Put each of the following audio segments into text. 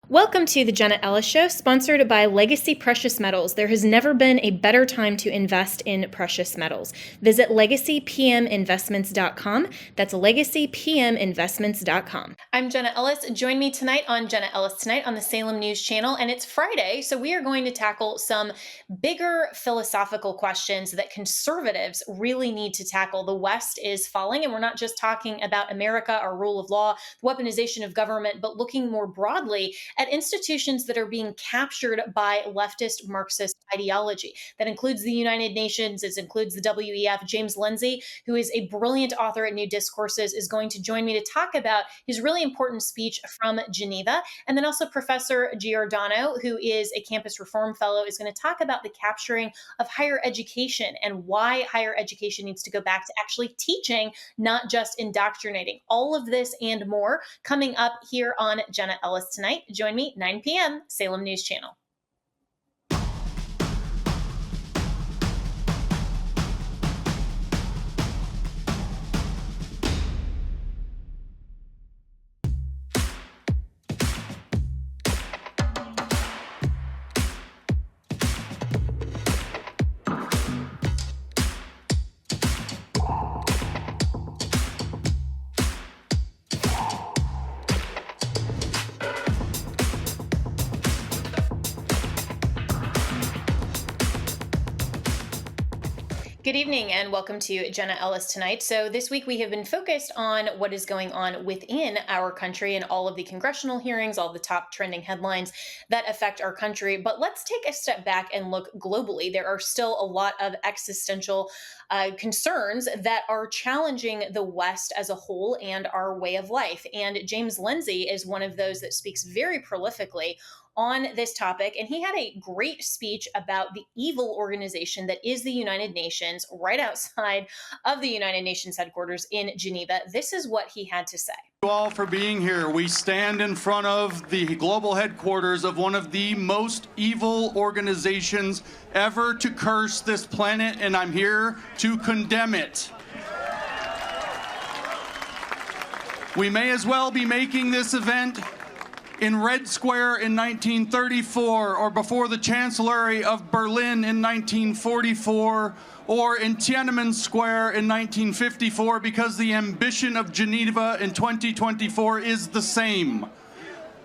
Welcome to the Jenna Ellis Show, sponsored by Legacy Precious Metals. There has never been a better time to invest in precious metals. Visit LegacyPMInvestments.com. That's LegacyPMInvestments.com. I'm Jenna Ellis. Join me tonight on Jenna Ellis Tonight on the Salem News Channel, and it's Friday, so we are going to tackle some bigger philosophical questions that conservatives really need to tackle. The West is falling, and we're not just talking about America, our rule of law, weaponization of government, but looking more broadly at institutions that are being captured by leftist Marxist ideology. That includes the United Nations, it includes the WEF. James Lindsey, who is a brilliant author at New Discourses, is going to join me to talk about his really important speech from Geneva. And then also Professor Giordano, who is a campus reform fellow, is going to talk about the capturing of higher education and why higher education needs to go back to actually teaching, not just indoctrinating. All of this and more coming up here on Jenna Ellis Tonight. Join me 9 p.m. Salem News Channel. Good evening and welcome to Jenna Ellis Tonight. So this week we have been focused on what is going on within our country and all of the congressional hearings, all the top trending headlines that affect our country. But let's take a step back and look globally. There are still a lot of existential concerns that are challenging the West as a whole and our way of life. And James Lindsey is one of those that speaks very prolifically on this topic. And he had a great speech about the evil organization that is the United Nations right outside of the United Nations headquarters in Geneva. This is what he had to say. Thank you all for being here. We stand in front of the global headquarters of one of the most evil organizations ever to curse this planet, and I'm here to condemn it. We may as well be making this event in Red Square in 1934, or before the Chancellery of Berlin in 1944, or in Tiananmen Square in 1954, because the ambition of Geneva in 2024 is the same.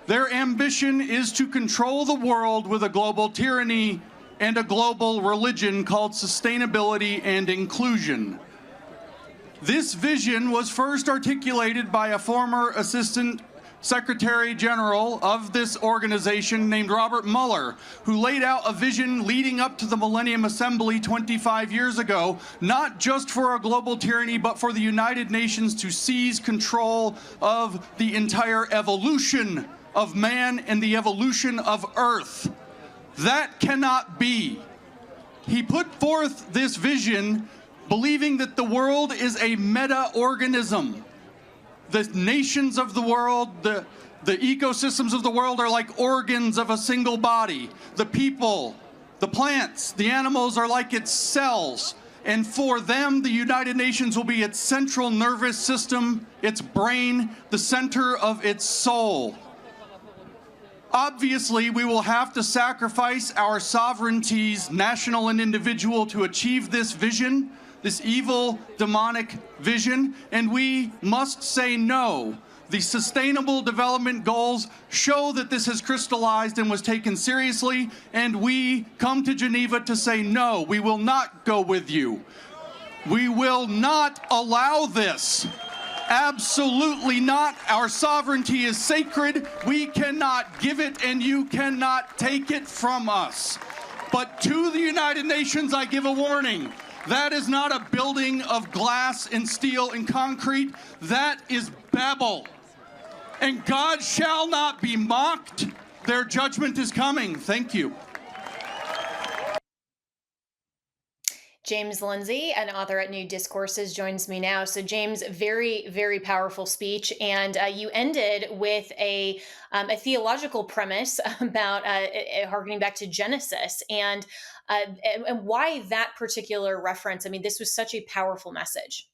Their ambition is to control the world with a global tyranny and a global religion called sustainability and inclusion. This vision was first articulated by a former Assistant Secretary General of this organization named Robert Mueller, who laid out a vision leading up to the Millennium Assembly 25 years ago, not just for a global tyranny, but for the United Nations to seize control of the entire evolution of man and the evolution of Earth. That cannot be. He put forth this vision believing that the world is a meta-organism. The nations of the world, the ecosystems of the world are like organs of a single body. The people, the plants, the animals are like its cells. And for them, the United Nations will be its central nervous system, its brain, the center of its soul. Obviously, we will have to sacrifice our sovereignties, national and individual, to achieve this vision, this evil, demonic vision, and we must say no. The Sustainable Development Goals show that this has crystallized and was taken seriously, and we come to Geneva to say no, we will not go with you. We will not allow this. Absolutely not. Our sovereignty is sacred. We cannot give it, and you cannot take it from us. But to the United Nations, I give a warning. That is not a building of glass and steel and concrete. That is Babel. And God shall not be mocked. Their judgment is coming. Thank you. James Lindsey, an author at New Discourses, joins me now. So James, very, very powerful speech. And you ended with a theological premise about harkening back to Genesis and why that particular reference. I mean, this was such a powerful message.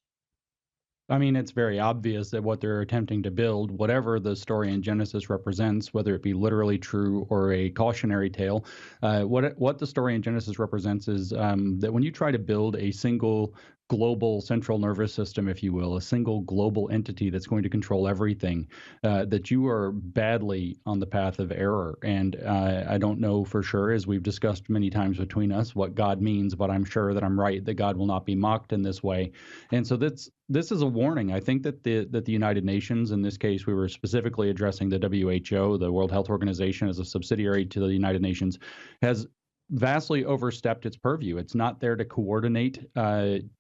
I mean, it's very obvious that what they're attempting to build, whatever the story in Genesis represents, whether it be literally true or a cautionary tale, what the story in Genesis represents is that when you try to build a single global central nervous system, if you will, a single global entity that's going to control everything, that you are badly on the path of error. And I don't know for sure, as we've discussed many times between us, what God means, but I'm sure that I'm right that God will not be mocked in this way. And so this is a warning. I think that the United Nations, in this case, we were specifically addressing the WHO, the World Health Organization, as a subsidiary to the United Nations, has vastly overstepped its purview. It's not there to coordinate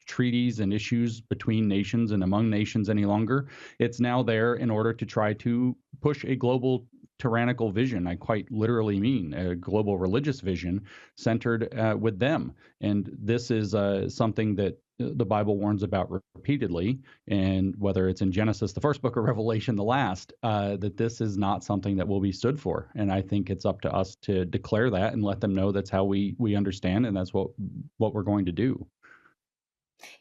treaties and issues between nations and among nations any longer. It's now there in order to try to push a global tyrannical vision. I quite literally mean a global religious vision centered with them. And this is something that the Bible warns about repeatedly, and whether it's in Genesis, the first book, or Revelation, the last, that this is not something that will be stood for. And I think it's up to us to declare that and let them know that's how we understand, and that's what we're going to do.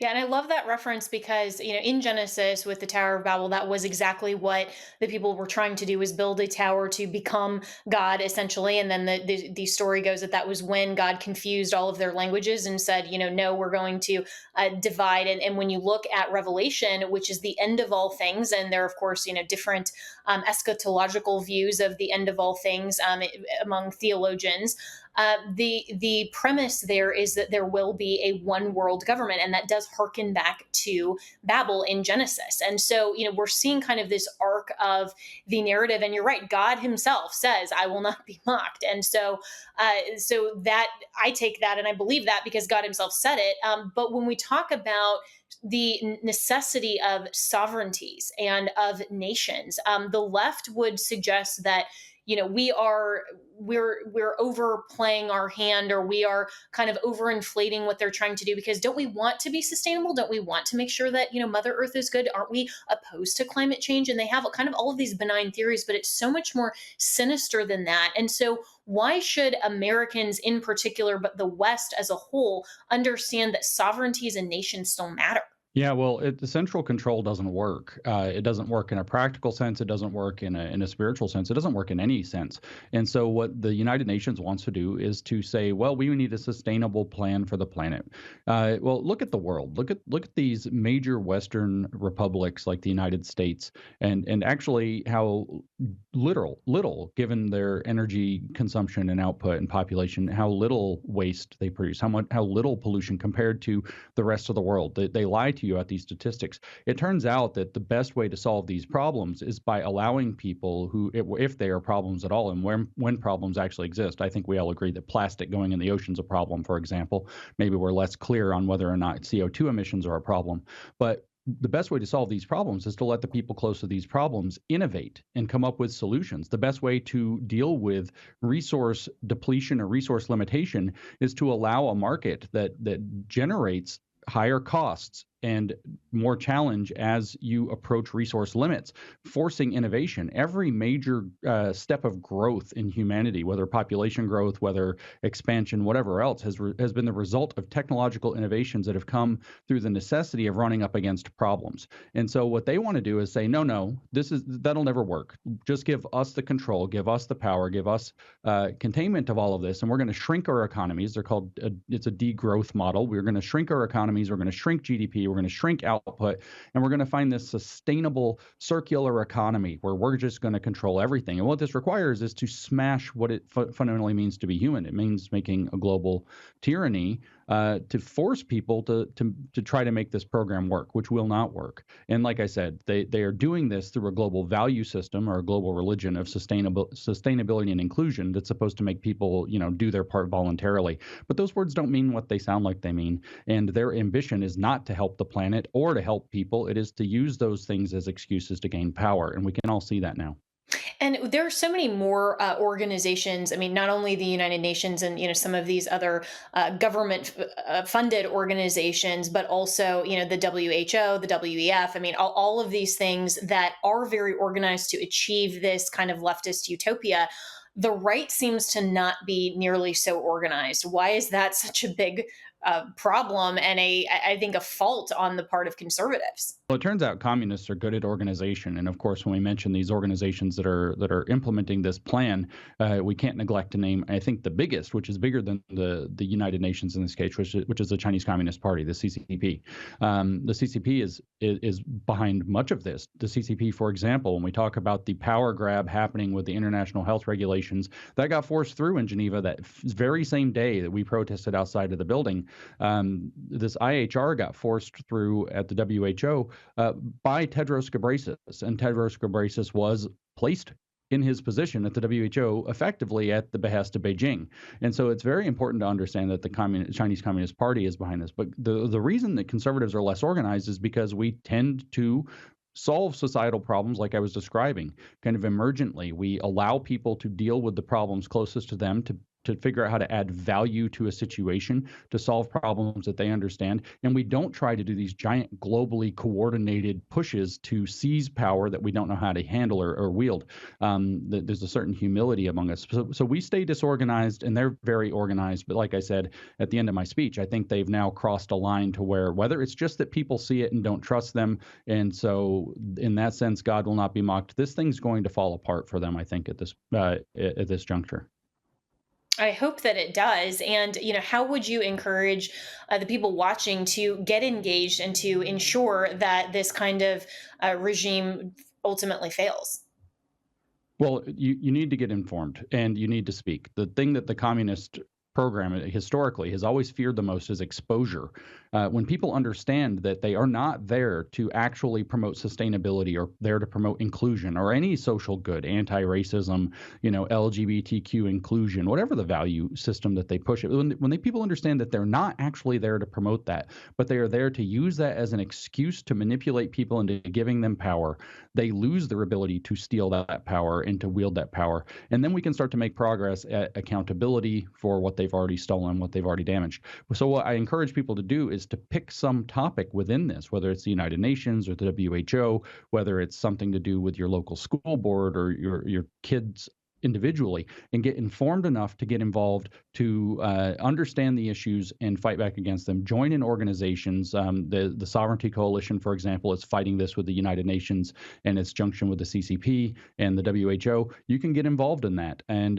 Yeah, and I love that reference because, in Genesis with the Tower of Babel, that was exactly what the people were trying to do, was build a tower to become God, essentially. And then the story goes that that was when God confused all of their languages and said, no, we're going to divide. And when you look at Revelation, which is the end of all things, and there are, of course, different eschatological views of the end of all things among theologians. The premise there is that there will be a one world government, and that does harken back to Babel in Genesis. And so, we're seeing kind of this arc of the narrative. And you're right, God Himself says, "I will not be mocked." And so that I take that and I believe that because God Himself said it. But when we talk about the necessity of sovereignties and of nations, the left would suggest that we're overplaying our hand, or we are kind of overinflating what they're trying to do, because don't we want to be sustainable? Don't we want to make sure that Mother Earth is good? Aren't we opposed to climate change? And they have kind of all of these benign theories, but it's so much more sinister than that. And so why should Americans in particular, but the West as a whole, understand that sovereignties and nations still matter? Yeah, well, the central control doesn't work. It doesn't work in a practical sense. It doesn't work in a spiritual sense. It doesn't work in any sense. And so, what the United Nations wants to do is to say, well, we need a sustainable plan for the planet. Well, look at the world. Look at these major Western republics like the United States, and actually how little, given their energy consumption and output and population, how little waste they produce, how little pollution compared to the rest of the world. They lie to you at these statistics. It turns out that the best way to solve these problems is by allowing people who, if they are problems at all, and when problems actually exist. I think we all agree that plastic going in the ocean's a problem, for example. Maybe we're less clear on whether or not CO2 emissions are a problem. But the best way to solve these problems is to let the people close to these problems innovate and come up with solutions. The best way to deal with resource depletion or resource limitation is to allow a market that generates higher costs and more challenge as you approach resource limits, forcing innovation. Every major step of growth in humanity, whether population growth, whether expansion, whatever else, has been the result of technological innovations that have come through the necessity of running up against problems. And so what they want to do is say, no, that'll never work. Just give us the control, give us the power, give us containment of all of this, and we're going to shrink our economies. It's a degrowth model. We're going to shrink our economies. We're going to shrink GDP. We're going to shrink output, and we're going to find this sustainable circular economy where we're just going to control everything. And what this requires is to smash what it fundamentally means to be human. It means making a global tyranny to force people to try to make this program work, which will not work. And like I said, they are doing this through a global value system or a global religion of sustainability and inclusion that's supposed to make people, do their part voluntarily. But those words don't mean what they sound like they mean. And their ambition is not to help the planet or to help people. It is to use those things as excuses to gain power. And we can all see that now. And there are so many more organizations. I mean, not only the United Nations and some of these other government funded organizations, but also the WHO, the WEF. I mean, all of these things that are very organized to achieve this kind of leftist utopia. The right seems to not be nearly so organized. Why is that such a big problem and I think a fault on the part of conservatives. Well, it turns out communists are good at organization, and of course, when we mention these organizations that are implementing this plan, we can't neglect to name, I think, the biggest, which is bigger than the United Nations in this case, which is the Chinese Communist Party, the CCP. The CCP is behind much of this. The CCP, for example, when we talk about the power grab happening with the international health regulations, that got forced through in Geneva that very same day that we protested outside of the building. This IHR got forced through at the WHO by Tedros Ghebreyesus, and Tedros Ghebreyesus was placed in his position at the WHO effectively at the behest of Beijing. And so it's very important to understand that the Chinese Communist Party is behind this. But the reason that conservatives are less organized is because we tend to solve societal problems like I was describing, kind of emergently. We allow people to deal with the problems closest to them, to figure out how to add value to a situation, to solve problems that they understand. And we don't try to do these giant globally coordinated pushes to seize power that we don't know how to handle or wield. There's a certain humility among us. So we stay disorganized and they're very organized. But like I said at the end of my speech, I think they've now crossed a line to where whether it's just that people see it and don't trust them, and so in that sense, God will not be mocked. This thing's going to fall apart for them, I think, at this juncture. I hope that it does. And, how would you encourage the people watching to get engaged and to ensure that this kind of regime ultimately fails? Well, you need to get informed and you need to speak. The thing that the communist program historically has always feared the most is exposure. When people understand that they are not there to actually promote sustainability or there to promote inclusion or any social good, anti-racism, LGBTQ inclusion, whatever the value system that they push it, when people understand that they're not actually there to promote that, but they are there to use that as an excuse to manipulate people into giving them power, they lose their ability to steal that power and to wield that power. And then we can start to make progress at accountability for what they've already stolen, what they've already damaged. So what I encourage people to do is to pick some topic within this, whether it's the United Nations or the WHO, whether it's something to do with your local school board or your kids individually, and get informed enough to get involved, to understand the issues and fight back against them. Join in organizations. The Sovereignty Coalition, for example, is fighting this with the United Nations and its junction with the CCP and the WHO. You can get involved in that and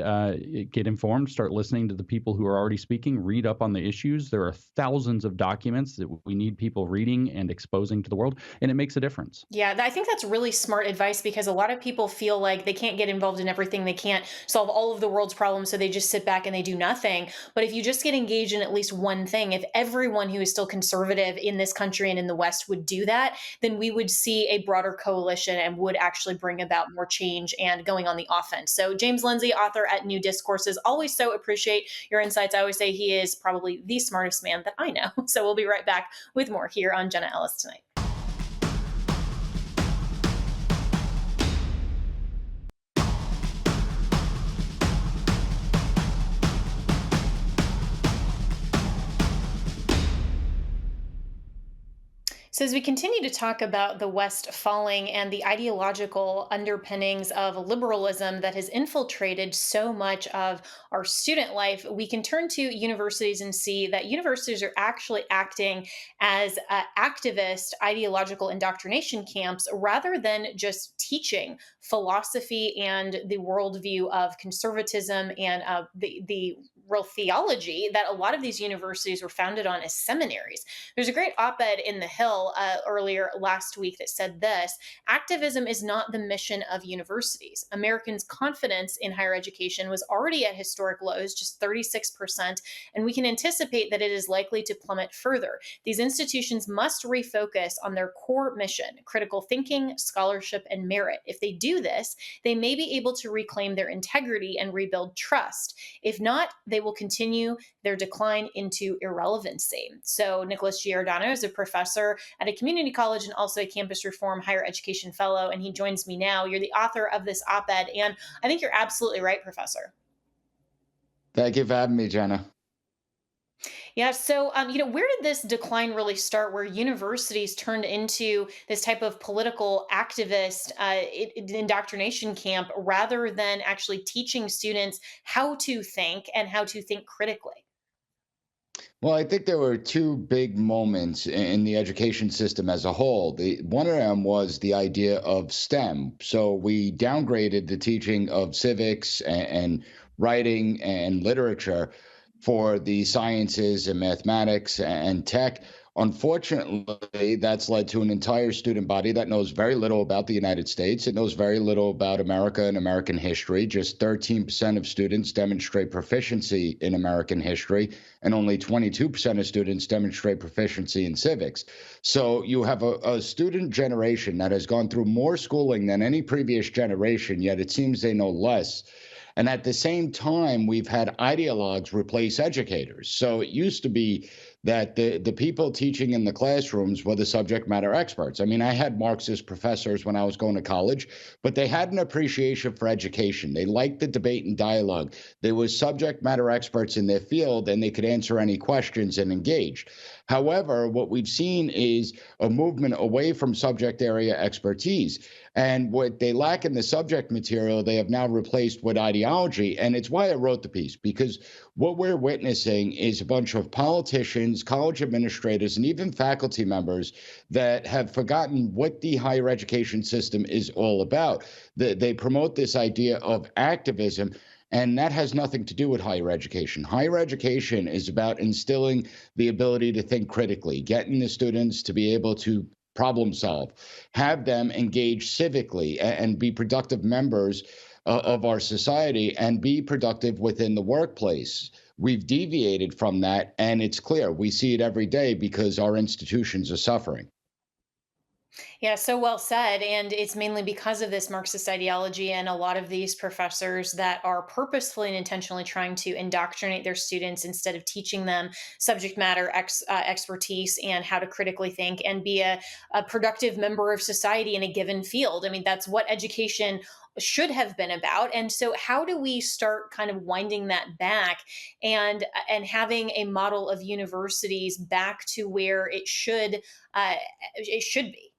get informed, start listening to the people who are already speaking, read up on the issues. There are thousands of documents that we need people reading and exposing to the world, and it makes a difference. Yeah, I think that's really smart advice because a lot of people feel like they can't get involved in everything. They can't solve all of the world's problems, so they just sit back and they do nothing. But if you just get engaged in at least one thing, if everyone who is still conservative in this country and in the West would do that, then we would see a broader coalition and would actually bring about more change and going on the offense. So James Lindsey, author at New Discourses, always so appreciate your insights. I always say he is probably the smartest man that I know. So we'll be right back with more here on Jenna Ellis Tonight. So, as we continue to talk about the West falling and the ideological underpinnings of liberalism that has infiltrated so much of our student life, we can turn to universities and see that universities are actually acting as activist ideological indoctrination camps rather than just teaching philosophy and the worldview of conservatism and the real theology that a lot of these universities were founded on as seminaries. There's a great op-ed in The Hill earlier last week that said this: activism is not the mission of universities. Americans' confidence in higher education was already at historic lows, just 36%, and we can anticipate that it is likely to plummet further. These institutions must refocus on their core mission: critical thinking, scholarship, and merit. If they do this, they may be able to reclaim their integrity and rebuild trust. If not, they will continue their decline into irrelevancy. So Nicolas Giordano is a professor at a community college and also a campus reform higher education fellow, and he joins me now. You're the author of this op-ed, and I think you're absolutely right, Professor. Thank you for having me, Jenna. Yeah. So, where did this decline really start? Where universities turned into this type of political activist indoctrination camp rather than actually teaching students how to think and how to think critically? Well, I think there were two big moments in the education system as a whole. One of them was the idea of STEM. So we downgraded the teaching of civics and writing and literature for the sciences and mathematics and tech. Unfortunately, that's led to an entire student body that knows very little about the United States. It knows very little about America and American history. Just 13% of students demonstrate proficiency in American history, and only 22% of students demonstrate proficiency in civics. So you have a student generation that has gone through more schooling than any previous generation, yet it seems they know less. And at the same time, we've had ideologues replace educators. So it used to be that the people teaching in the classrooms were the subject matter experts. I mean, I had Marxist professors when I was going to college, but they had an appreciation for education. They liked the debate and dialogue. They were subject matter experts in their field, and they could answer any questions and engage. However, what we've seen is a movement away from subject area expertise. And what they lack in the subject material, they have now replaced with ideology. And it's why I wrote the piece, because what we're witnessing is a bunch of politicians, college administrators, and even faculty members that have forgotten what the higher education system is all about. They promote this idea of activism. And that has nothing to do with higher education. Higher education is about instilling the ability to think critically, getting the students to be able to problem solve, have them engage civically and be productive members of our society and be productive within the workplace. We've deviated from that, and it's clear. We see it every day because our institutions are suffering. Yeah, so well said. And it's mainly because of this Marxist ideology and a lot of these professors that are purposefully and intentionally trying to indoctrinate their students instead of teaching them subject matter expertise and how to critically think and be a productive member of society in a given field. I mean, that's what education should have been about. And so how do we start kind of winding that back and having a model of universities back to where it should be?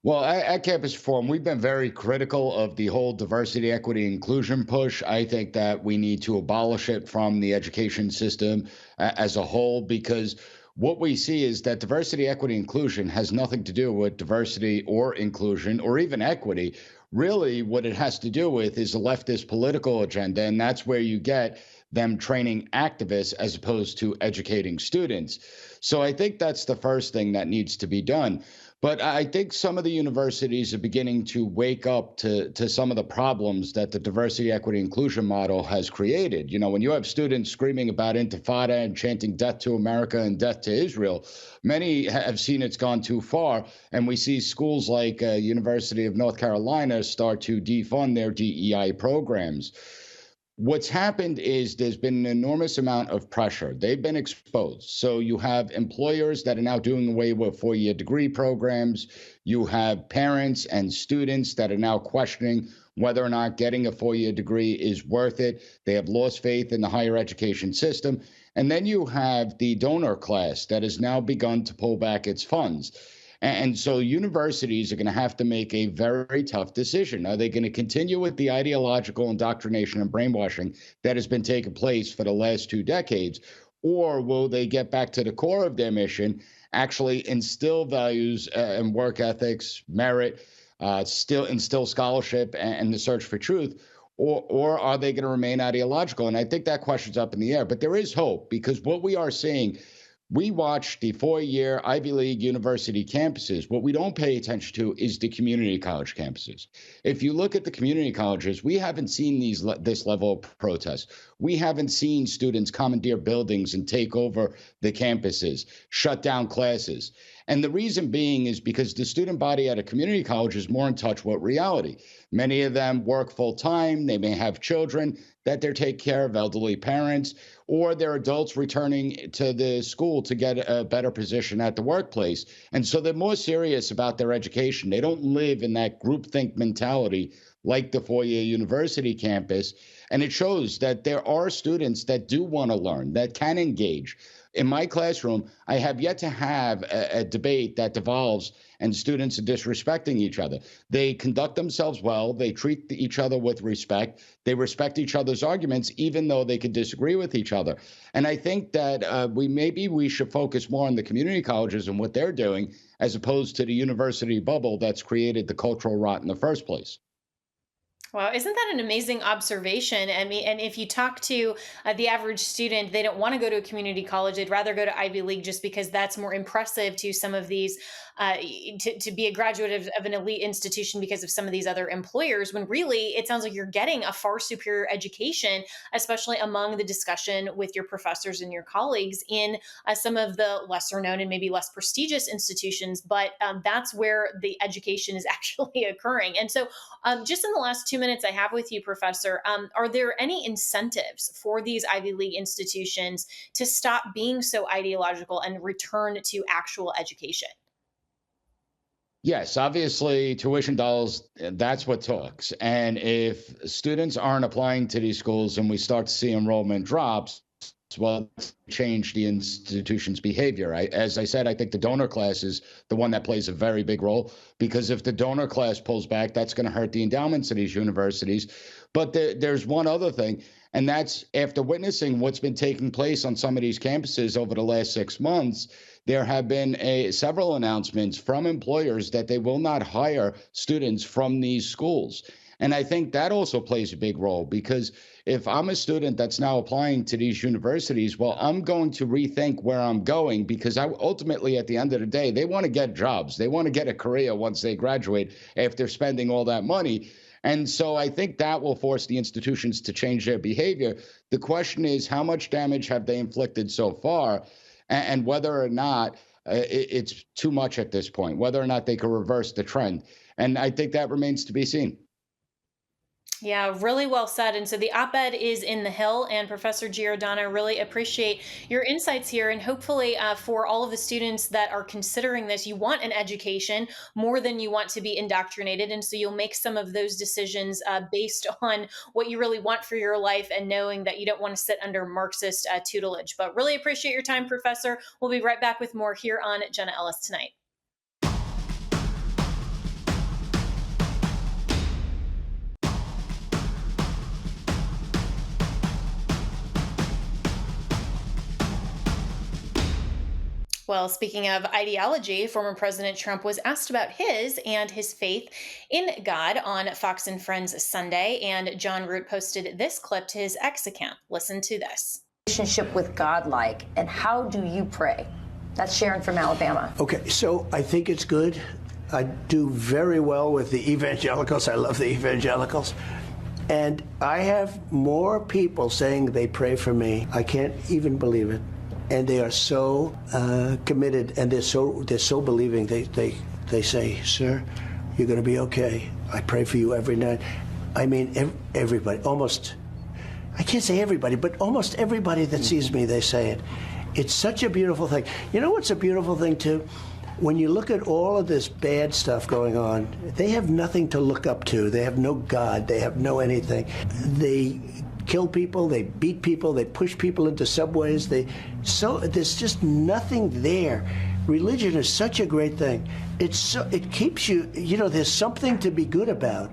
Well, at Campus Forum, we've been very critical of the whole diversity, equity, inclusion push. I think that we need to abolish it from the education system as a whole, because what we see is that diversity, equity, inclusion has nothing to do with diversity or inclusion or even equity. Really, what it has to do with is a leftist political agenda, and that's where you get them training activists as opposed to educating students. So I think that's the first thing that needs to be done. But I think some of the universities are beginning to wake up to some of the problems that the diversity, equity, inclusion model has created. You know, when you have students screaming about intifada and chanting death to America and death to Israel, many have seen it's gone too far. And we see schools like University of North Carolina start to defund their DEI programs. What's happened is there's been an enormous amount of pressure. They've been exposed. So you have employers that are now doing away with 4-year degree programs. You have parents and students that are now questioning whether or not getting a 4-year degree is worth it. They have lost faith in the higher education system. And then you have the donor class that has now begun to pull back its funds. And so universities are going to have to make a very tough decision. Are they going to continue with the ideological indoctrination and brainwashing that has been taking place for the last 2 decades? Or will they get back to the core of their mission, actually instill values and work ethics, merit, still instill scholarship and the search for truth? Or are they going to remain ideological? And I think that question's up in the air. But there is hope, because what we are seeing, we watch the 4-year Ivy League university campuses. What we don't pay attention to is the community college campuses. If you look at the community colleges, we haven't seen this level of protest. We haven't seen students commandeer buildings and take over the campuses, shut down classes. And the reason being is because the student body at a community college is more in touch with reality. Many of them work full time. They may have children that they take care of, elderly parents, or they're adults returning to the school to get a better position at the workplace. And so they're more serious about their education. They don't live in that groupthink mentality like the 4-year university campus. And it shows that there are students that do want to learn, that can engage. In my classroom, I have yet to have a debate that devolves and students are disrespecting each other. They conduct themselves well. They treat each other with respect. They respect each other's arguments, even though they could disagree with each other. And I think that we should focus more on the community colleges and what they're doing, as opposed to the university bubble that's created the cultural rot in the first place. Wow, isn't that an amazing observation? I mean, and if you talk to the average student, they don't want to go to a community college. They'd rather go to Ivy League just because that's more impressive to some of these, to be a graduate of an elite institution because of some of these other employers, when really it sounds like you're getting a far superior education, especially among the discussion with your professors and your colleagues in some of the lesser known and maybe less prestigious institutions. But that's where the education is actually occurring. And so just in the last 2 minutes I have with you, Professor, are there any incentives for these Ivy League institutions to stop being so ideological and return to actual education? Yes, obviously, tuition dollars, that's what talks. And if students aren't applying to these schools and we start to see enrollment drops, well, change the institution's behavior. As I said, I think the donor class is the one that plays a very big role, because if the donor class pulls back, that's going to hurt the endowments of these universities. But there's one other thing, and that's after witnessing what's been taking place on some of these campuses over the last 6 months. There have been several announcements from employers that they will not hire students from these schools. And I think that also plays a big role, because if I'm a student that's now applying to these universities, well, I'm going to rethink where I'm going, because ultimately, at the end of the day, they want to get jobs. They want to get a career once they graduate after spending all that money. And so I think that will force the institutions to change their behavior. The question is, how much damage have they inflicted so far, and whether or not it's too much at this point, whether or not they can reverse the trend. And I think that remains to be seen. Yeah, really well said. And so the op-ed is in the Hill, and Professor Giordano, really appreciate your insights here. And hopefully, for all of the students that are considering this, you want an education more than you want to be indoctrinated. And so you'll make some of those decisions based on what you really want for your life, and knowing that you don't want to sit under Marxist tutelage. But really appreciate your time, Professor. We'll be right back with more here on Jenna Ellis Tonight. Well, speaking of ideology, former President Trump was asked about his and his faith in God on Fox and Friends Sunday, and Jon Root posted this clip to his X account. Listen to this. Relationship with God like, and how do you pray? That's Sharon from Alabama. Okay, so I think it's good. I do very well with the evangelicals. I love the evangelicals. And I have more people saying they pray for me. I can't even believe it. And they are so committed, and they're so believing. They say, "Sir, you're going to be okay. I pray for you every night." I mean, everybody, almost. I can't say everybody, but almost everybody that sees me, they say it. It's such a beautiful thing. You know what's a beautiful thing too? When you look at all of this bad stuff going on, they have nothing to look up to. They have no God. They have no anything. They kill people, they beat people, they push people into subways. There's just nothing there. Religion is such a great thing. It keeps you, there's something to be good about.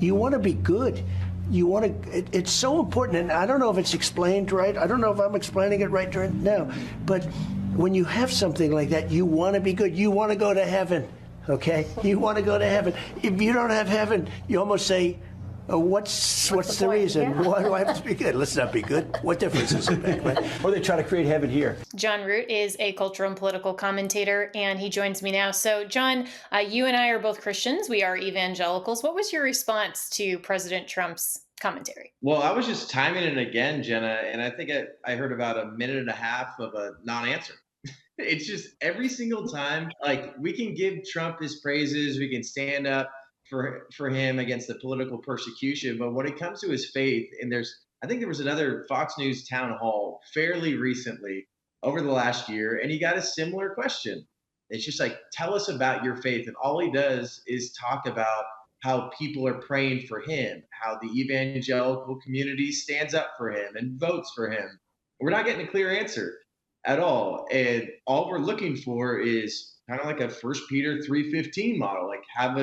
You want to be good. It's so important, and I don't know if it's explained right. I don't know if I'm explaining it right now, but when you have something like that, you want to be good. You want to go to heaven, okay? You want to go to heaven. If you don't have heaven, you almost say, what's the reason? Yeah. Why do I have to be good? Let's not be good. What difference does it make? Right? Or they try to create heaven here. Jon Root is a cultural and political commentator, and he joins me now. So, Jon, you and I are both Christians. We are evangelicals. What was your response to President Trump's commentary? Well, I was just timing it again, Jenna, and I think I heard about a minute and a half of a non-answer. It's just every single time, like, we can give Trump his praises, we can stand up for him against the political persecution, but when it comes to his faith, and I think there was another Fox News town hall fairly recently over the last year, and he got a similar question. It's just like, tell us about your faith, and all he does is talk about how people are praying for him, how the evangelical community stands up for him and votes for him. We're not getting a clear answer. at all. And all we're looking for is kind of like a First Peter 3:15 model, like have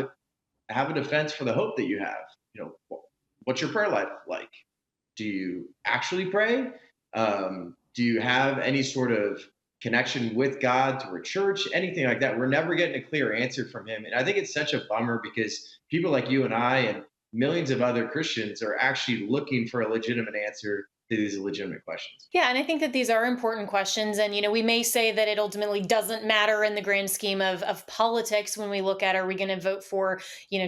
a defense for the hope that you have. What's your prayer life like? Do you actually pray? Do you have any sort of connection with God through a church? Anything like that? We're never getting a clear answer from him. And I think it's such a bummer because people like you and I and millions of other Christians are actually looking for a legitimate answer to these legitimate questions. Yeah, and I think that these are important questions. And, we may say that it ultimately doesn't matter in the grand scheme of politics when we look at, are we going to vote for,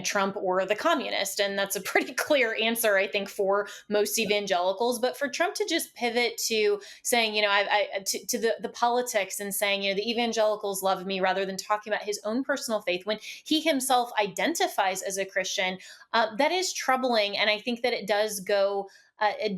Trump or the communist? And that's a pretty clear answer, I think, for most evangelicals. But for Trump to just pivot to saying, to the politics and saying, the evangelicals love me, rather than talking about his own personal faith when he himself identifies as a Christian, that is troubling. And I think that it does go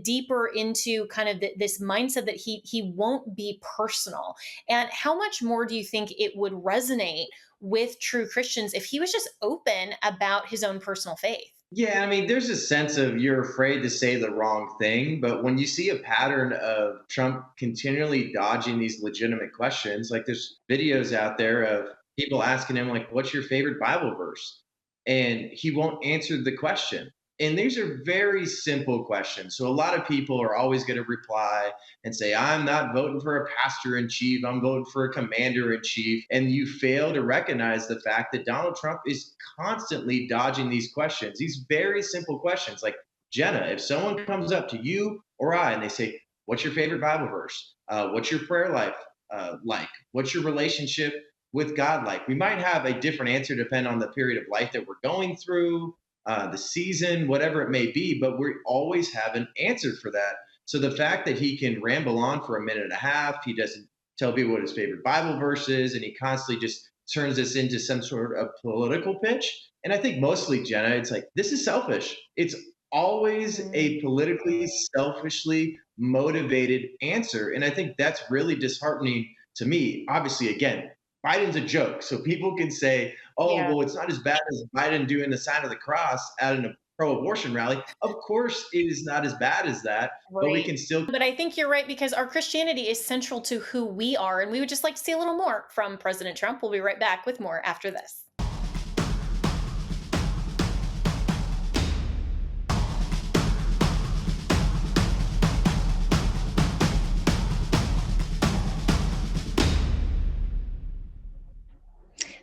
deeper into kind of this mindset that he won't be personal. And how much more do you think it would resonate with true Christians if he was just open about his own personal faith? Yeah, I mean, there's a sense of you're afraid to say the wrong thing, but when you see a pattern of Trump continually dodging these legitimate questions, like there's videos out there of people asking him, like, what's your favorite Bible verse? And he won't answer the question. And these are very simple questions. So a lot of people are always going to reply and say, I'm not voting for a pastor in chief. I'm voting for a commander in chief. And you fail to recognize the fact that Donald Trump is constantly dodging these questions, these very simple questions. Like, Jenna, if someone comes up to you or I and they say, what's your favorite Bible verse? What's your prayer life like? What's your relationship with God like? We might have a different answer depending on the period of life that we're going through, the season, whatever it may be, but we always have an answer for that. So the fact that he can ramble on for a minute and a half, he doesn't tell people what his favorite Bible verse is, and he constantly just turns this into some sort of political pitch. And I think mostly, Jenna, it's like, this is selfish. It's always a politically, selfishly motivated answer. And I think that's really disheartening to me. Obviously, again, Biden's a joke. So people can say, oh, Yeah. well, it's not as bad as Biden doing the sign of the cross at a pro-abortion rally. Of course, it is not as bad as that, but we Right. can still. But I think you're right, because our Christianity is central to who we are. And we would just like to see a little more from President Trump. We'll be right back with more after this.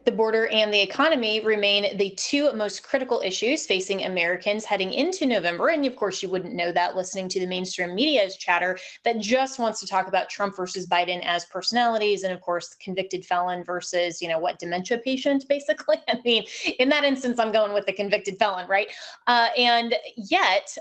The border and the economy remain the two most critical issues facing Americans heading into November. And of course, you wouldn't know that listening to the mainstream media's chatter that just wants to talk about Trump versus Biden as personalities. And of course, convicted felon versus, dementia patient, basically. I mean, in that instance, I'm going with the convicted felon, right? And yet,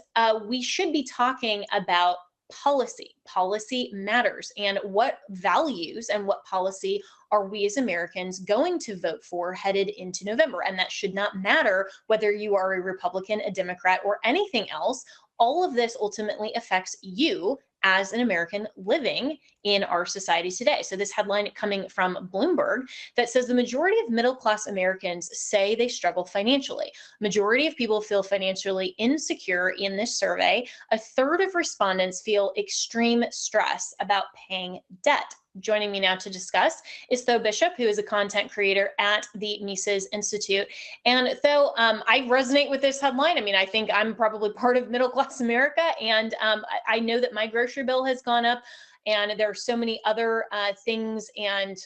we should be talking about policy. Policy matters. And what values and what policy are we as Americans going to vote for headed into November? And that should not matter whether you are a Republican, a Democrat, or anything else. All of this ultimately affects you as an American living in our society today. So this headline coming from Bloomberg that says the majority of middle-class Americans say they struggle financially. Majority of people feel financially insecure in this survey. A third of respondents feel extreme stress about paying debt. Joining me now to discuss is Tho Bishop, who is a content creator at the Mises Institute. And Tho, I resonate with this headline. I mean, I think I'm probably part of middle-class America, and I know that my grocery bill has gone up, and there are so many other things and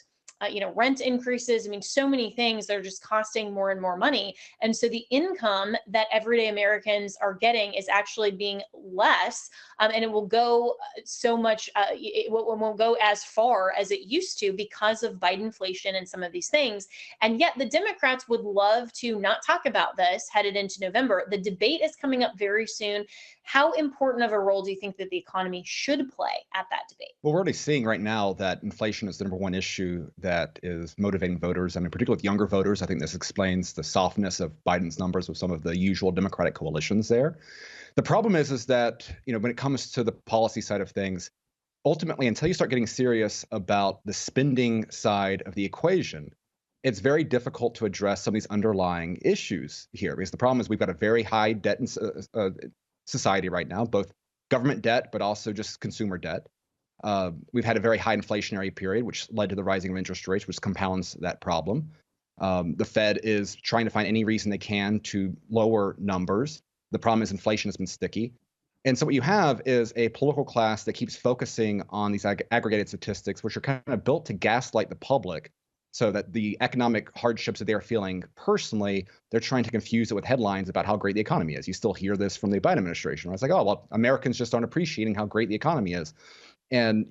rent increases. I mean, so many things that are just costing more and more money. And so the income that everyday Americans are getting is actually being less. And it will go so much, it won't go as far as it used to because of Bidenflation and some of these things. And yet the Democrats would love to not talk about this headed into November. The debate is coming up very soon. How important of a role do you think that the economy should play at that debate? Well, we're already seeing right now that inflation is the number one issue that is motivating voters. And in particular with younger voters, I think this explains the softness of Biden's numbers with some of the usual Democratic coalitions there. The problem is that, when it comes to the policy side of things, ultimately, until you start getting serious about the spending side of the equation, it's very difficult to address some of these underlying issues here, because the problem is we've got a very high debt in society right now, both government debt, but also just consumer debt. We've had a very high inflationary period, which led to the rising of interest rates, which compounds that problem. The Fed is trying to find any reason they can to lower numbers. The problem is inflation has been sticky. And so what you have is a political class that keeps focusing on these aggregated statistics, which are kind of built to gaslight the public so that the economic hardships that they're feeling personally, they're trying to confuse it with headlines about how great the economy is. You still hear this from the Biden administration, where it's like, oh, well, Americans just aren't appreciating how great the economy is. And,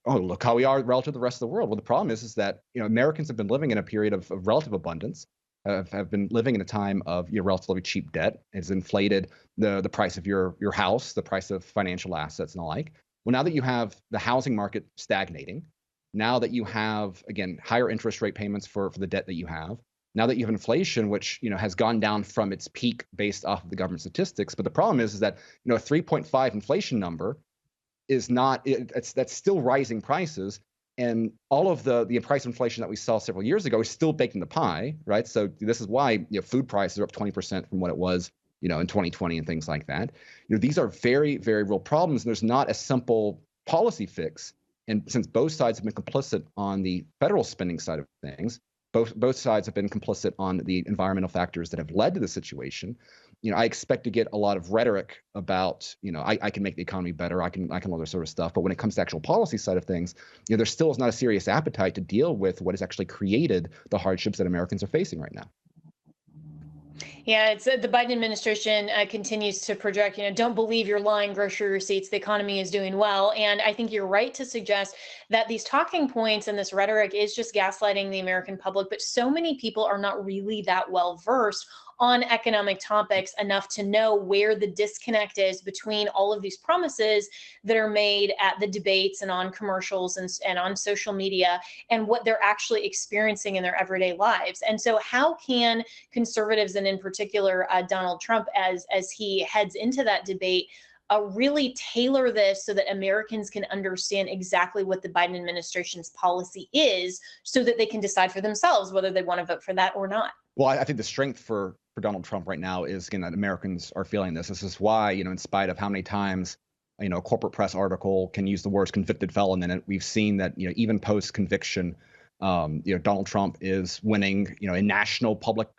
oh, look how we are relative to the rest of the world. Well, the problem is that, Americans have been living in a period of relative abundance, have been living in a time of relatively cheap debt. It's inflated the price of your house, the price of financial assets and the like. Well, now that you have the housing market stagnating, now that you have, again, higher interest rate payments for the debt that you have, now that you have inflation, which has gone down from its peak based off of the government statistics. But the problem is that a 3.5 inflation number is not, that's still rising prices. And all of the price inflation that we saw several years ago is still baked in the pie, right? So this is why food prices are up 20% from what it was, in 2020 and things like that. These are very, very real problems, and there's not a simple policy fix. And since both sides have been complicit on the federal spending side of things, both sides have been complicit on the environmental factors that have led to the situation. I expect to get a lot of rhetoric about, I can make the economy better, I can all this sort of stuff. But when it comes to actual policy side of things, there still is not a serious appetite to deal with what has actually created the hardships that Americans are facing right now. Yeah, it's the Biden administration continues to project, don't believe your lying grocery receipts. The economy is doing well. And I think you're right to suggest that these talking points and this rhetoric is just gaslighting the American public. But so many people are not really that well versed on economic topics enough to know where the disconnect is between all of these promises that are made at the debates and on commercials and on social media and what they're actually experiencing in their everyday lives. And so how can conservatives, and in particular Donald Trump, as he heads into that debate, really tailor this so that Americans can understand exactly what the Biden administration's policy is so that they can decide for themselves whether they want to vote for that or not? Well, I think the strength for Donald Trump right now is, again, that Americans are feeling this. This is why, in spite of how many times, a corporate press article can use the words convicted felon in it, we've seen that, even post conviction, Donald Trump is winning, in national public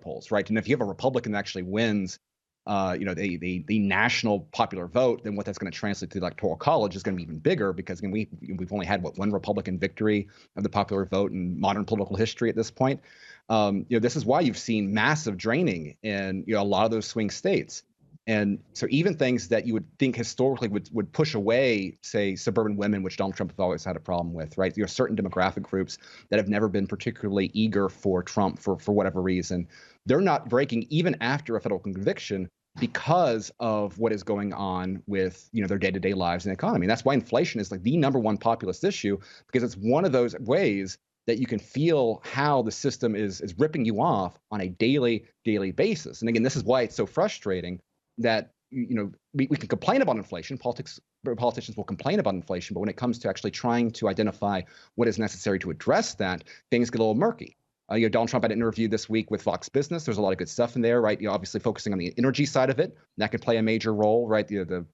polls, right? And if you have a Republican that actually wins, the national popular vote, then what that's going to translate to the Electoral College is going to be even bigger, because again, we've only had one Republican victory of the popular vote in modern political history at this point. This is why you've seen massive draining in a lot of those swing states. And so even things that you would think historically would push away, say, suburban women, which Donald Trump has always had a problem with, right? Certain demographic groups that have never been particularly eager for Trump for whatever reason, they're not breaking even after a federal conviction because of what is going on with their day-to-day lives and economy. And that's why inflation is like the number one populist issue, because it's one of those ways that you can feel how the system is ripping you off on a daily basis. And again, this is why it's so frustrating that we can complain about inflation. Politicians will complain about inflation, but when it comes to actually trying to identify what is necessary to address that, things get a little murky. Donald Trump had an interview this week with Fox Business. There's a lot of good stuff in there, right? Obviously focusing on the energy side of it, that could play a major role, right? The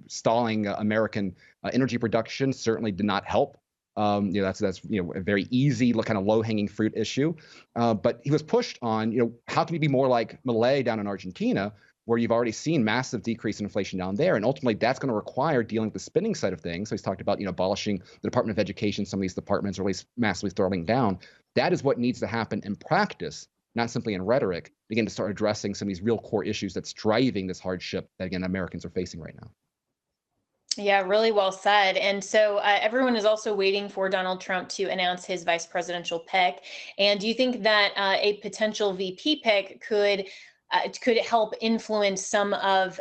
stalling American energy production certainly did not help. That's a very easy, kind of low-hanging fruit issue. But he was pushed on, how can you be more like Milei down in Argentina, where you've already seen massive decrease in inflation down there. And ultimately, that's going to require dealing with the spending side of things. So he's talked about, abolishing the Department of Education, some of these departments, or at least massively throttling down. That is what needs to happen in practice, not simply in rhetoric, begin to start addressing some of these real core issues that's driving this hardship that, again, Americans are facing right now. Yeah, really well said. And so everyone is also waiting for Donald Trump to announce his vice presidential pick. And do you think that a potential VP pick could help influence some of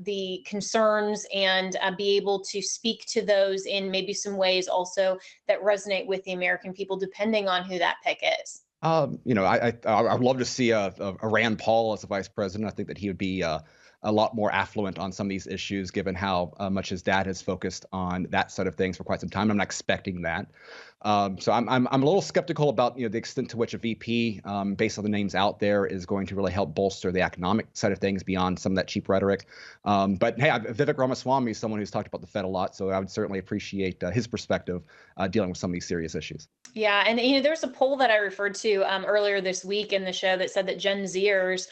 the concerns and be able to speak to those in maybe some ways also that resonate with the American people, depending on who that pick is? I'd love to see a Rand Paul as a vice president. I think that he would be a lot more affluent on some of these issues, given how much his dad has focused on that side of things for quite some time. I'm not expecting that. So I'm a little skeptical about the extent to which a VP, based on the names out there, is going to really help bolster the economic side of things beyond some of that cheap rhetoric. But hey, Vivek Ramaswamy is someone who's talked about the Fed a lot, so I would certainly appreciate his perspective dealing with some of these serious issues. Yeah, and there's a poll that I referred to earlier this week in the show that said that Gen Zers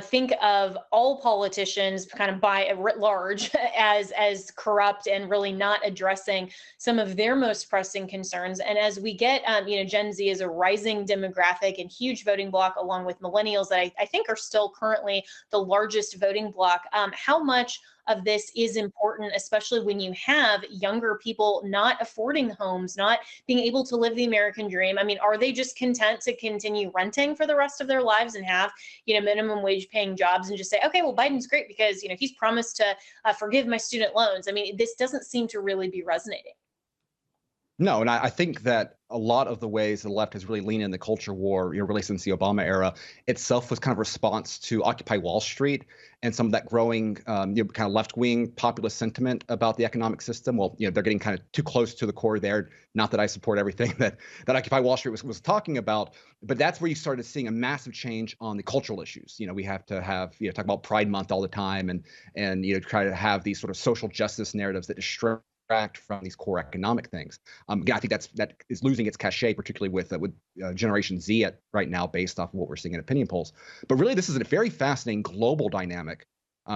think of all politicians kind of by writ large as corrupt and really not addressing some of their most pressing concerns. And as we get, Gen Z is a rising demographic and huge voting bloc, along with millennials that I think are still currently the largest voting bloc. How much of this is important, especially when you have younger people not affording homes, not being able to live the American dream? I mean, are they just content to continue renting for the rest of their lives and have, minimum wage paying jobs and just say, okay, well, Biden's great because, he's promised to forgive my student loans? I mean, this doesn't seem to really be resonating. No, and I think that a lot of the ways the left has really leaned in the culture war, really since the Obama era itself, was kind of a response to Occupy Wall Street and some of that growing, kind of left-wing populist sentiment about the economic system. Well, they're getting kind of too close to the core there. Not that I support everything that Occupy Wall Street was talking about, but that's where you started seeing a massive change on the cultural issues. We have to have, talk about Pride Month all the time and try to have these sort of social justice narratives that distract from these core economic things. Again, I think that is losing its cachet, particularly with Generation Z right now, based off of what we're seeing in opinion polls. But really, this is a very fascinating global dynamic.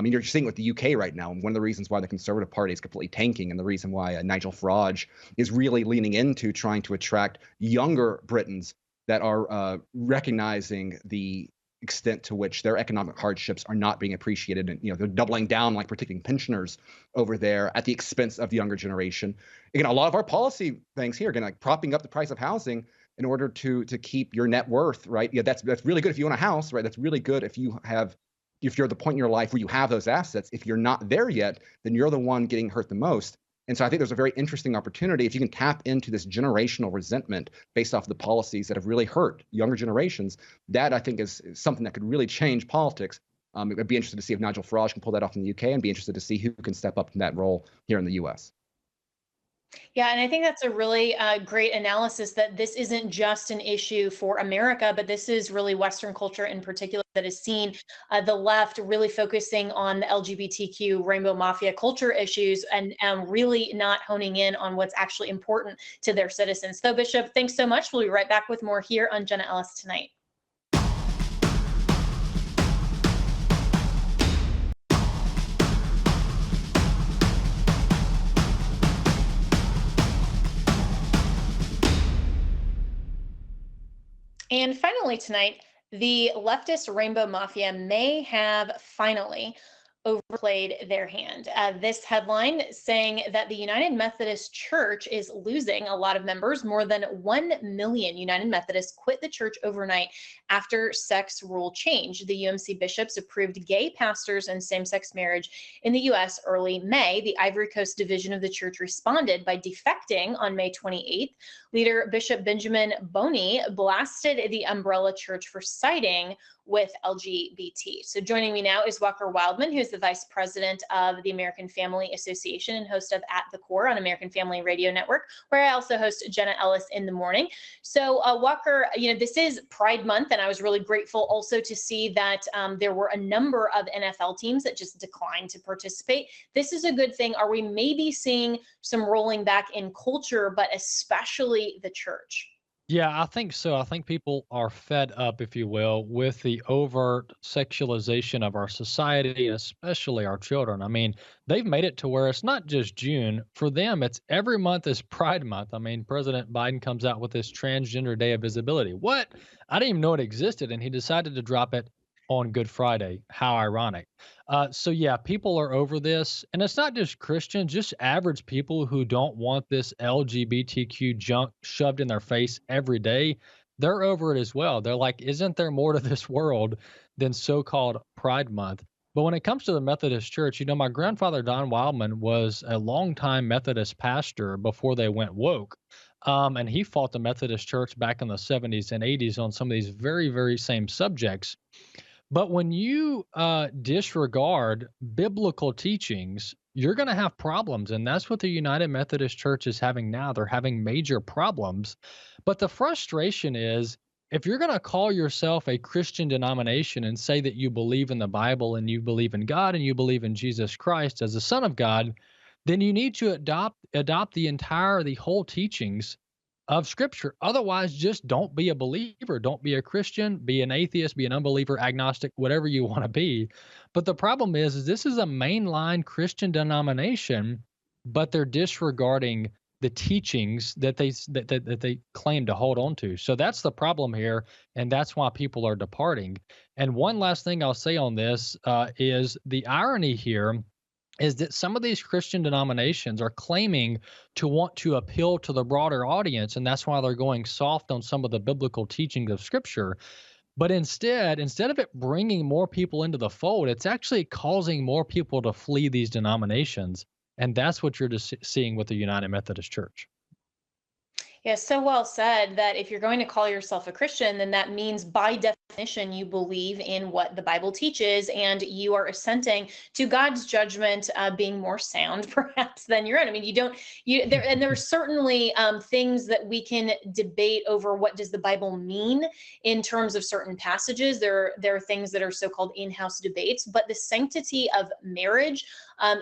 You're seeing it with the UK right now, and one of the reasons why the Conservative Party is completely tanking, and the reason why Nigel Farage is really leaning into trying to attract younger Britons that are recognizing the extent to which their economic hardships are not being appreciated, and they're doubling down, like protecting pensioners over there at the expense of the younger generation. Again, a lot of our policy things here, again, like propping up the price of housing in order to keep your net worth, right? That's really good if you own a house, right? That's really good if you're at the point in your life where you have those assets. If you're not there yet, then you're the one getting hurt the most. And so I think there's a very interesting opportunity if you can tap into this generational resentment based off of the policies that have really hurt younger generations. That, I think, is something that could really change politics. I'd be interested to see if Nigel Farage can pull that off in the UK, and be interested to see who can step up in that role here in the US. Yeah, and I think that's a really great analysis, that this isn't just an issue for America, but this is really Western culture in particular that has seen the left really focusing on the LGBTQ rainbow mafia culture issues and really not honing in on what's actually important to their citizens. So, Bishop, thanks so much. We'll be right back with more here on Jenna Ellis Tonight. And finally tonight, the leftist rainbow mafia may have finally overplayed their hand. This headline saying that the United Methodist Church is losing a lot of members. More than 1 million United Methodists quit the church overnight after sex rule change. The UMC bishops approved gay pastors and same-sex marriage in the U.S. early May. The Ivory Coast division of the church responded by defecting on May 28th. Leader Bishop Benjamin Boney blasted the umbrella church for siding with LGBT. So joining me now is Walker Wildmon, who is the vice president of the American Family Association and host of At the Core on American Family Radio Network, where I also host Jenna Ellis in the morning. So Walker, this is Pride Month, and I was really grateful also to see that there were a number of NFL teams that just declined to participate. This is a good thing. Are we maybe seeing some rolling back in culture, but especially the church? Yeah, I think so. I think people are fed up, if you will, with the overt sexualization of our society, especially our children. I mean, they've made it to where it's not just June. For them, it's every month is Pride Month. I mean, President Biden comes out with this Transgender Day of Visibility. What? I didn't even know it existed, and he decided to drop it on Good Friday. How ironic. So yeah, people are over this, and it's not just Christians, just average people who don't want this LGBTQ junk shoved in their face every day. They're over it as well. They're like, isn't there more to this world than so-called Pride Month? But when it comes to the Methodist Church, my grandfather, Don Wildmon, was a longtime Methodist pastor before they went woke. And he fought the Methodist Church back in the 70s and 80s on some of these very, very same subjects. But when you disregard biblical teachings, you're going to have problems. And that's what the United Methodist Church is having now. They're having major problems. But the frustration is, if you're going to call yourself a Christian denomination and say that you believe in the Bible and you believe in God and you believe in Jesus Christ as the Son of God, then you need to adopt the whole teachings of Scripture. Otherwise, just don't be a believer. Don't be a Christian. Be an atheist. Be an unbeliever, agnostic, whatever you want to be. But the problem is this is a mainline Christian denomination, but they're disregarding the teachings that they claim to hold on to. So that's the problem here, and that's why people are departing. And one last thing I'll say on this is the irony here is that some of these Christian denominations are claiming to want to appeal to the broader audience, and that's why they're going soft on some of the biblical teachings of Scripture. But instead of it bringing more people into the fold, it's actually causing more people to flee these denominations, and that's what you're just seeing with the United Methodist Church. Yeah, so well said that if you're going to call yourself a Christian, then that means by definition you believe in what the Bible teaches and you are assenting to God's judgment being more sound perhaps than your own. I mean, there are certainly things that we can debate over what does the Bible mean in terms of certain passages. There are things that are so-called in-house debates, but the sanctity of marriage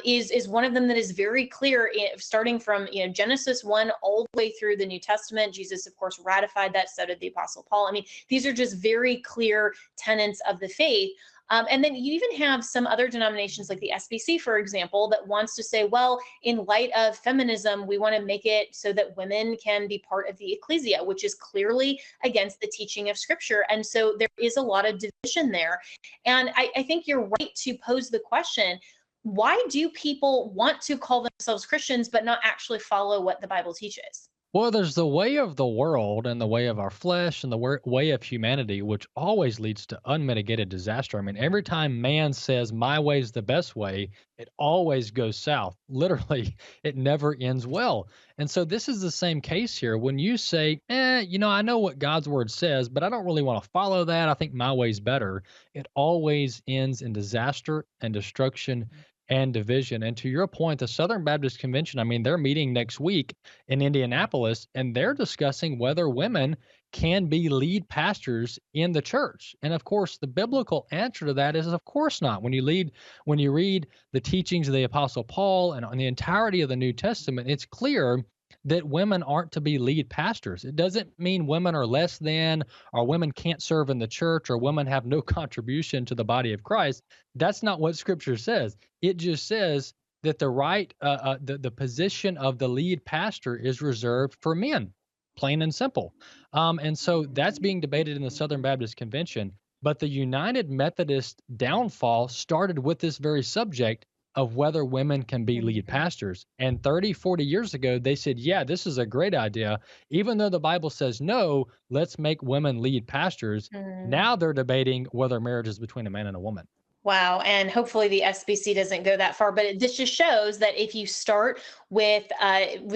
is one of them that is very clear, starting from Genesis 1 all the way through the New Testament. Jesus, of course, ratified that, so did the Apostle Paul. I mean, these are just very clear tenets of the faith. And then you even have some other denominations like the SBC, for example, that wants to say, well, in light of feminism, we want to make it so that women can be part of the ecclesia, which is clearly against the teaching of Scripture. And so there is a lot of division there. And I think you're right to pose the question, why do people want to call themselves Christians but not actually follow what the Bible teaches? Well, there's the way of the world and the way of our flesh and the way of humanity, which always leads to unmitigated disaster. I mean, every time man says my way is the best way, it always goes south. Literally, it never ends well. And so this is the same case here. When you say, I know what God's word says, but I don't really want to follow that. I think my way's better. It always ends in disaster and destruction and division. And to your point, the Southern Baptist Convention, I mean, they're meeting next week in Indianapolis, and they're discussing whether women can be lead pastors in the church. And of course, the biblical answer to that is, of course not. When you read the teachings of the Apostle Paul and on the entirety of the New Testament, it's clear that women aren't to be lead pastors. It doesn't mean women are less than, or women can't serve in the church, or women have no contribution to the body of Christ. That's not what Scripture says. It just says that the position of the lead pastor is reserved for men, plain and simple. And so that's being debated in the Southern Baptist Convention. But the United Methodist downfall started with this very subject of whether women can be lead pastors. And 30, 40 years ago, they said, yeah, this is a great idea. Even though the Bible says no, let's make women lead pastors. Now they're debating whether marriage is between a man and a woman. Wow. And hopefully the SBC doesn't go that far, but this just shows that if you start with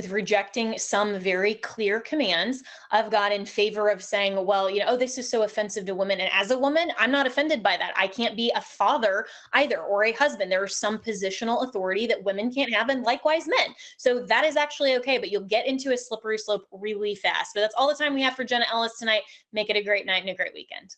rejecting some very clear commands of God in favor of saying, well, this is so offensive to women. And as a woman, I'm not offended by that. I can't be a father either, or a husband. There is some positional authority that women can't have, and likewise men. So that is actually okay, but you'll get into a slippery slope really fast. But that's all the time we have for Jenna Ellis tonight. Make it a great night and a great weekend.